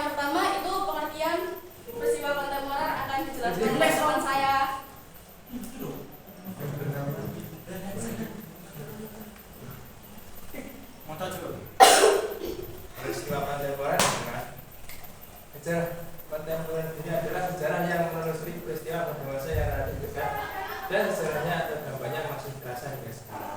Yang pertama itu pengertian peristiwa kontemporer akan dijelaskan oleh kawan saya. Peristiwa kontemporer sejarah kontemporer ini adalah sejarah yang menelusuri peristiwa pada masa yang relatif dekat dan sejarahnya atau dampaknya masih terasa hingga sekarang.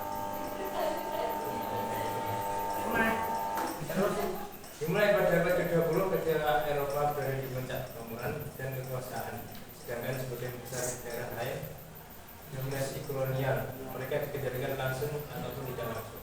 Dimulai pada abad ke-20 ketika Eropa berada di puncak pertempuran dan kekuasaan, sedangkan sebagian besar daerah lain dominasi kolonial, mereka dikendalikan langsung ataupun tidak langsung.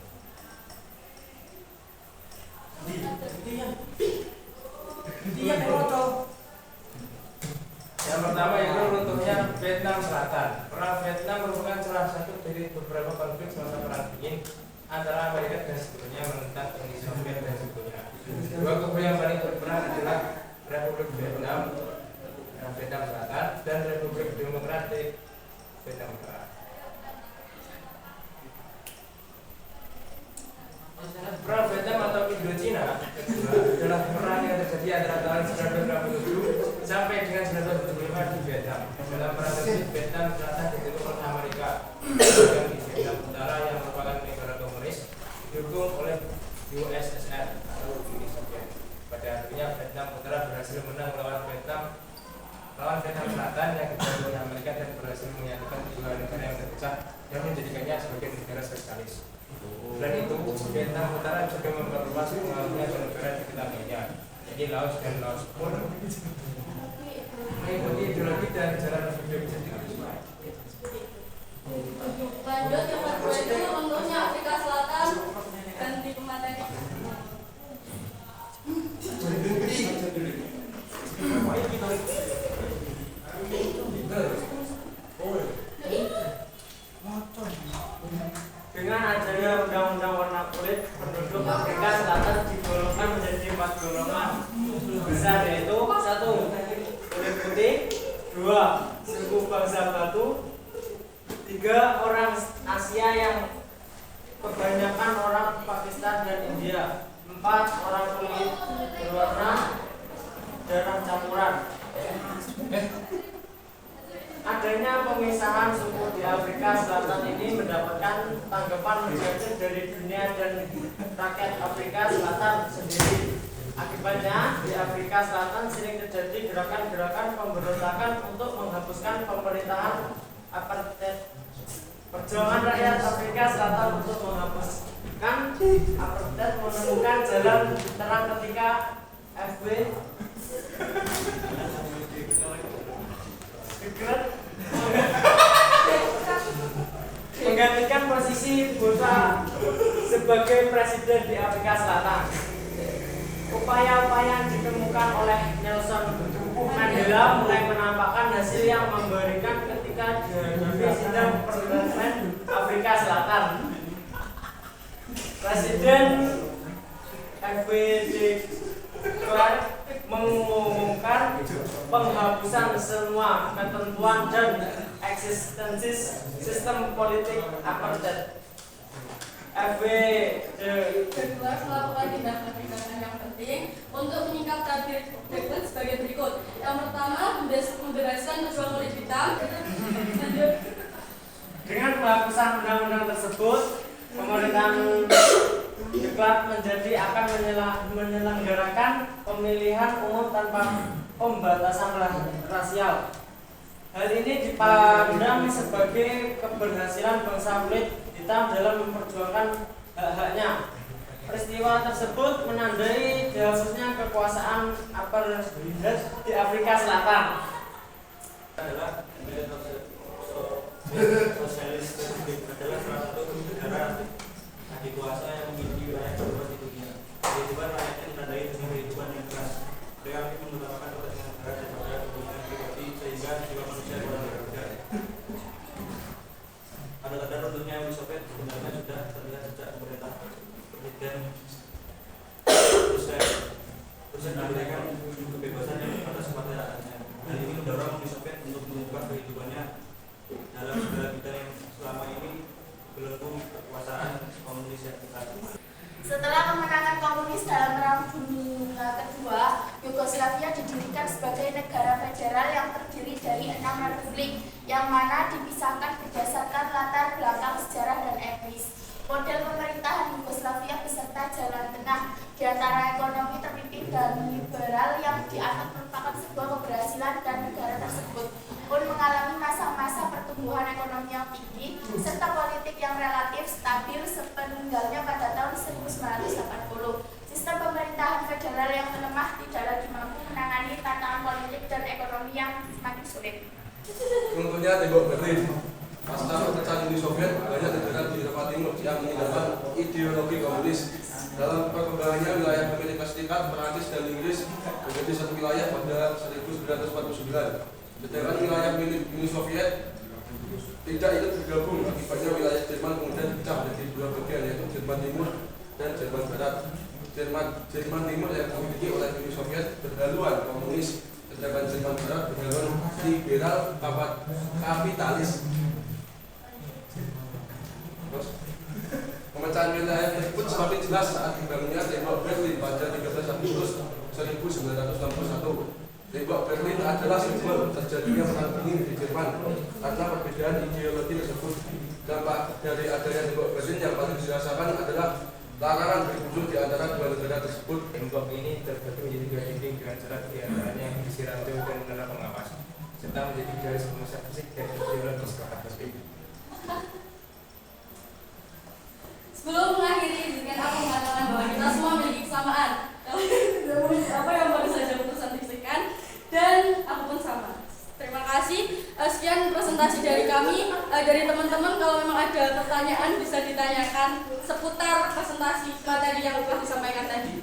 Yang pertama itu runtuhnya Vietnam Selatan. Perang Vietnam merupakan salah satu dari beberapa konflik semasa Perang Dingin antara Amerika dan Sekutunya menentang Uni Soviet dan Sekutunya. Dua kubu yang paling berperang adalah Republik Vietnam Selatan dan Republik Demokratik Vietnam Barat. Perang Vietnam atau Indochina kedua adalah perang yang terjadi antara tahun 1967 sampai dengan 1975 di Vietnam. Dalam perang tersebut Vietnam Selatan ditembak oleh Amerika, dan di Vietnam Utara yang merupakan negara komunis didukung oleh USSR atau Uni Soviet. Pada akhirnya Vietnam Utara berhasil menang melawan Vietnam Selatan yang dibantu oleh Amerika dan berhasil menyatukan dua negara yang terpecah dan menjadikannya sebagai negara sosialis. Selain itu, Vietnam Utara juga memperluas pengaruhnya ke negara di sekitarnya, jadi Laos dan Laos pun mengikuti ideologi dan jalan hidup sendiri. Lanjut yang kedua itu runtuhnya Afrika Selatan dan di materi. Dengan adanya undang-undang warna kulit, penduduk Afrika Selatan digolongkan menjadi 4 golongan besar, yaitu 1. Kulit putih, 2. Suku bangsa batu, 3. Orang Asia yang kebanyakan orang Pakistan dan India, 4. Orang kulit berwarna darah campuran. Adanya pemisahan suku di Afrika Selatan ini mendapatkan tanggapan negatif dari dunia dan rakyat Afrika Selatan sendiri. Akibatnya di Afrika Selatan sering terjadi gerakan-gerakan pemberontakan untuk menghapuskan pemerintahan apartheid. Perjuangan rakyat Afrika Selatan untuk menghapuskan apartheid menemukan jalan terang ketika FW menggantikan posisi Botha sebagai presiden di Afrika Selatan. Upaya-upaya yang ditemukan oleh Nelson Mandela mulai menampakkan hasil yang memberikan ketika dihadapi sidang parlemen Afrika Selatan. Presiden FW de Klerk mengumumkan penghapusan semua ketentuan dan eksistensi sistem politik apartheid. FW de Klerk melakukan tindakan-tindakan yang penting untuk menyingkat debat sebagai berikut. Yang pertama, membebaskan pejuang kulit hitam. Dengan penghapusan undang-undang tersebut, pemerintahan de Klerk akan menyelenggarakan pemilihan umum tanpa pembatasan rasial. Hal ini dipandang sebagai keberhasilan bangsa kulit hitam dalam memperjuangkan hak-haknya. Peristiwa tersebut menandai dihapusnya kekuasaan apartheid di Afrika Selatan. Adalah sosialis adalah salah satu negara adikuasa yang memiliki wilayah terluas di dunia. Kehidupan rakyatnya ditandai dengan kehidupan yang keras. Mereka mengutamakan kepentingan negara daripada kepentingan pribadi sehingga jiwa manusia kurang berharga. Tanda-tanda runtuhnya Uni Soviet sebenarnya sudah terlihat sejak pemerintah Presiden Rusia memberikan kebebasan yang terbatas kepada rakyatnya. Hal ini mendorong Uni Soviet untuk mengubah kehidupannya dalam segala bidang yang selama ini belenggu kekuasaan komunis yang kita. Setelah kemenangan komunis dalam Perang Dunia Kedua, Yugoslavia yang mana dipisahkan berdasarkan latar belakang sejarah dan etnis. Model pemerintahan Yugoslavia beserta Jalan Tengah di antara ekonomi terpimpin dan liberal yang dianggap merupakan sebuah keberhasilan dan negara tersebut pun mengalami masa-masa pertumbuhan ekonomi yang tinggi serta politik yang relatif stabil sepeninggalnya pada tahun 1980. Sistem pemerintahan federal yang melemah tidak lagi mampu menangani tantangan politik dan ekonomi yang semakin sulit. Contohnya tembok Berlin. Pasca pecahan Uni Soviet, banyak negara di Eropa Timur yang meninggalkan ideologi komunis. Dalam perkembangannya, wilayah Amerika Serikat, Perancis, dan Inggris menjadi satu wilayah pada 1949. Sedangkan wilayah Uni Soviet tidak ikut bergabung. Akibatnya wilayah Jerman kemudian dipecah menjadi dua bagian, yaitu Jerman Timur dan Jerman Barat. Jerman Timur yang dimiliki oleh Uni Soviet berhaluan komunis, sedangkan Jerman Barat berhaluan liberal kapitalis. Pemecahan wilayah tersebut semakin jelas saat dibangunnya tembok Berlin pada 13 Agustus 1961. Tembok Berlin adalah simbol terjadinya perang dingin di Jerman karena perbedaan ideologi tersebut. Dampak dari adanya tembok Berlin yang paling dirasakan adalah larangan berkunjung di antara dua negara tersebut. Tembok ini terbagi menjadi dua dinding dengan jarak di antaranya yang berisi rantai dan menara pengawas, serta menjadi garis pemisah fisik dan ideologis ke atas ini. Sebelum mengakhiri, izinkan aku mengatakan bahwa kita semua memiliki kesamaan. Apa yang baru saja putusan dikisahkan, dan aku pun sama. Terima kasih. Sekian presentasi dari kami. Dari teman-teman, kalau memang ada pertanyaan bisa ditanyakan seputar presentasi materi yang sudah disampaikan tadi.